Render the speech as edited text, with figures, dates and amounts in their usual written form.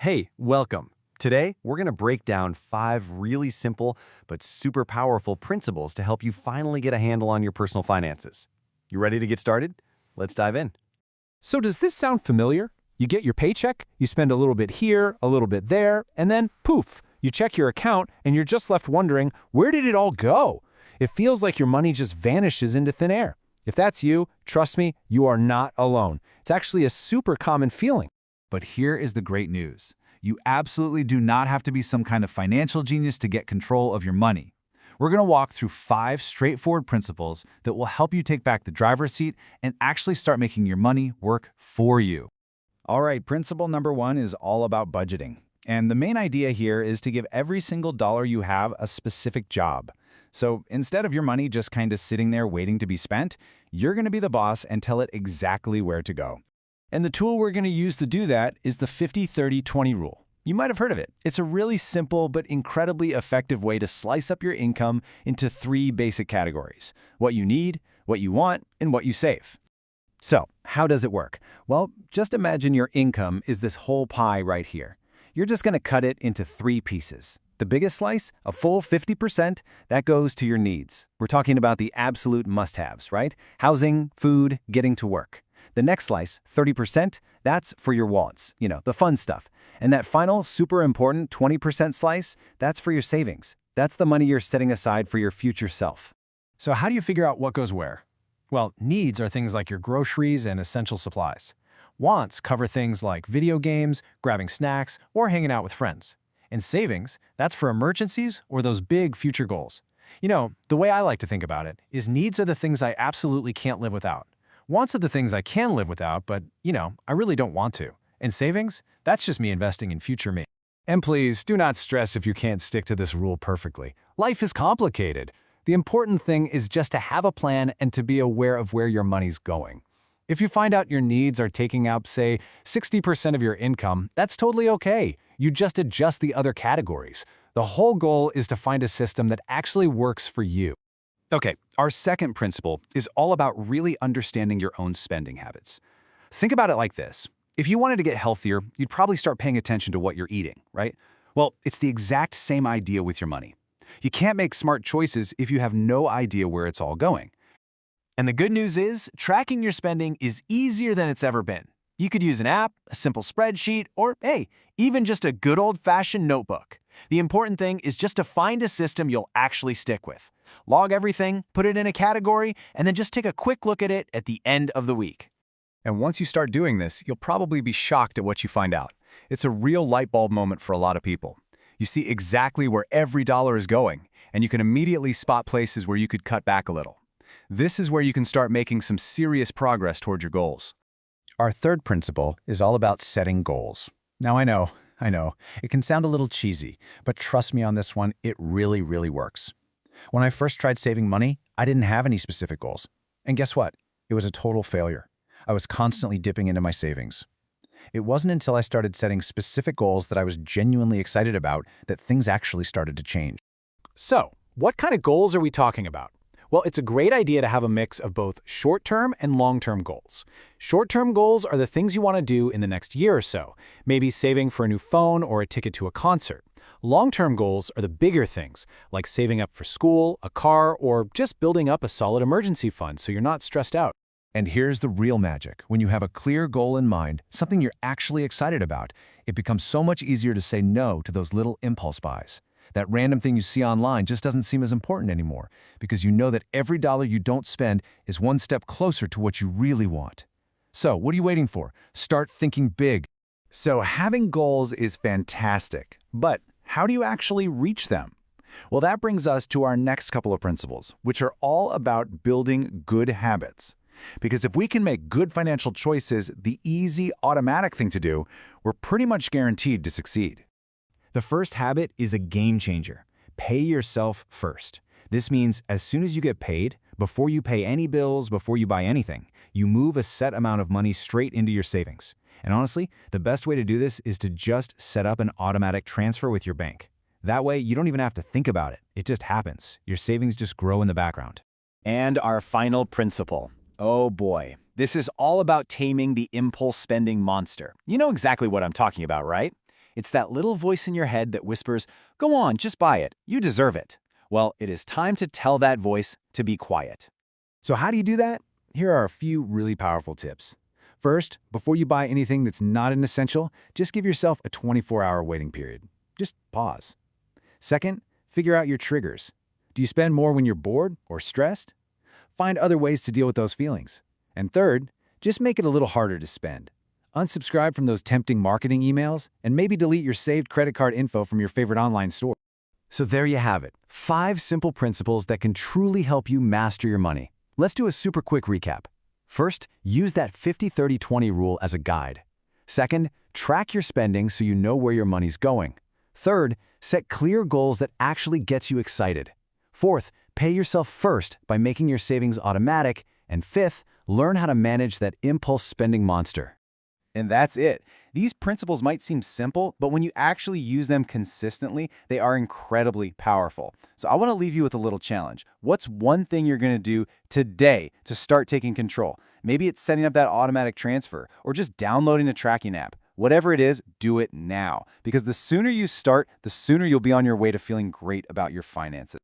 Hey, welcome. Today, we're going to break down 5 really simple but super powerful principles to help you finally get a handle on your personal finances. You ready to get started? Let's dive in. So does this sound familiar? You get your paycheck, you spend a little bit here, a little bit there, and then poof, you check your account and you're just left wondering, where did it all go? It feels like your money just vanishes into thin air. If that's you, trust me, you are not alone. It's actually a super common feeling. But here is the great news. You absolutely do not have to be some kind of financial genius to get control of your money. We're going to walk through 5 straightforward principles that will help you take back the driver's seat and actually start making your money work for you. All right, principle number 1 is all about budgeting. And the main idea here is to give every single dollar you have a specific job. So instead of your money just kind of sitting there waiting to be spent, you're going to be the boss and tell it exactly where to go. And the tool we're going to use to do that is the 50-30-20 rule. You might have heard of it. It's a really simple but incredibly effective way to slice up your income into 3 basic categories: what you need, what you want, and what you save. So, how does it work? Well, just imagine your income is this whole pie right here. You're just going to cut it into 3 pieces. The biggest slice, a full 50%, that goes to your needs. We're talking about the absolute must-haves, right? Housing, food, getting to work. The next slice, 30%, that's for your wants, the fun stuff. And that final, super important 20% slice, that's for your savings. That's the money you're setting aside for your future self. So how do you figure out what goes where? Well, needs are things like your groceries and essential supplies. Wants cover things like video games, grabbing snacks, or hanging out with friends. And savings, that's for emergencies or those big future goals. The way I like to think about it is needs are the things I absolutely can't live without. Wants are the things I can live without, but, I really don't want to. And savings, that's just me investing in future me. And please, do not stress if you can't stick to this rule perfectly. Life is complicated. The important thing is just to have a plan and to be aware of where your money's going. If you find out your needs are taking up, say, 60% of your income, that's totally okay. You just adjust the other categories. The whole goal is to find a system that actually works for you. Okay, our second principle is all about really understanding your own spending habits. Think about it like this. If you wanted to get healthier, you'd probably start paying attention to what you're eating, right? Well, it's the exact same idea with your money. You can't make smart choices if you have no idea where it's all going. And the good news is, tracking your spending is easier than it's ever been. You could use an app, a simple spreadsheet, or, hey, even just a good old-fashioned notebook. The important thing is just to find a system you'll actually stick with. Log everything, put it in a category, and then just take a quick look at it at the end of the week. And once you start doing this, you'll probably be shocked at what you find out. It's a real light bulb moment for a lot of people. You see exactly where every dollar is going, and you can immediately spot places where you could cut back a little. This is where you can start making some serious progress toward your goals. Our third principle is all about setting goals. Now I know, it can sound a little cheesy, but trust me on this one, it really, really works. When I first tried saving money, I didn't have any specific goals. And guess what? It was a total failure. I was constantly dipping into my savings. It wasn't until I started setting specific goals that I was genuinely excited about that things actually started to change. So, what kind of goals are we talking about? Well, it's a great idea to have a mix of both short-term and long-term goals. Short-term goals are the things you want to do in the next year or so, maybe saving for a new phone or a ticket to a concert. Long-term goals are the bigger things, like saving up for school, a car, or just building up a solid emergency fund so you're not stressed out. And here's the real magic. When you have a clear goal in mind, something you're actually excited about, it becomes so much easier to say no to those little impulse buys. That random thing you see online just doesn't seem as important anymore because you know that every dollar you don't spend is one step closer to what you really want. So, what are you waiting for? Start thinking big. So having goals is fantastic, but how do you actually reach them? Well, that brings us to our next couple of principles, which are all about building good habits. Because if we can make good financial choices the easy, automatic thing to do, we're pretty much guaranteed to succeed. The first habit is a game changer. Pay yourself first. This means as soon as you get paid, before you pay any bills, before you buy anything, you move a set amount of money straight into your savings. And honestly, the best way to do this is to just set up an automatic transfer with your bank. That way, you don't even have to think about it. It just happens. Your savings just grow in the background. And our final principle. Oh boy, this is all about taming the impulse spending monster. You know exactly what I'm talking about, right? It's that little voice in your head that whispers, "Go on, just buy it. You deserve it." Well, it is time to tell that voice to be quiet. So how do you do that? Here are a few really powerful tips. First, before you buy anything that's not an essential, just give yourself a 24-hour waiting period. Just pause. Second, figure out your triggers. Do you spend more when you're bored or stressed? Find other ways to deal with those feelings. And third, just make it a little harder to spend. Unsubscribe from those tempting marketing emails and maybe delete your saved credit card info from your favorite online store. So there you have it, 5 simple principles that can truly help you master your money. Let's do a super quick recap. First, use that 50-30-20 rule as a guide. Second, track your spending so you know where your money's going. Third, set clear goals that actually gets you excited. Fourth, pay yourself first by making your savings automatic. And fifth, learn how to manage that impulse spending monster. And that's it. These principles might seem simple, but when you actually use them consistently, they are incredibly powerful. So I want to leave you with a little challenge. What's one thing you're going to do today to start taking control? Maybe it's setting up that automatic transfer or just downloading a tracking app. Whatever it is, do it now. Because the sooner you start, the sooner you'll be on your way to feeling great about your finances.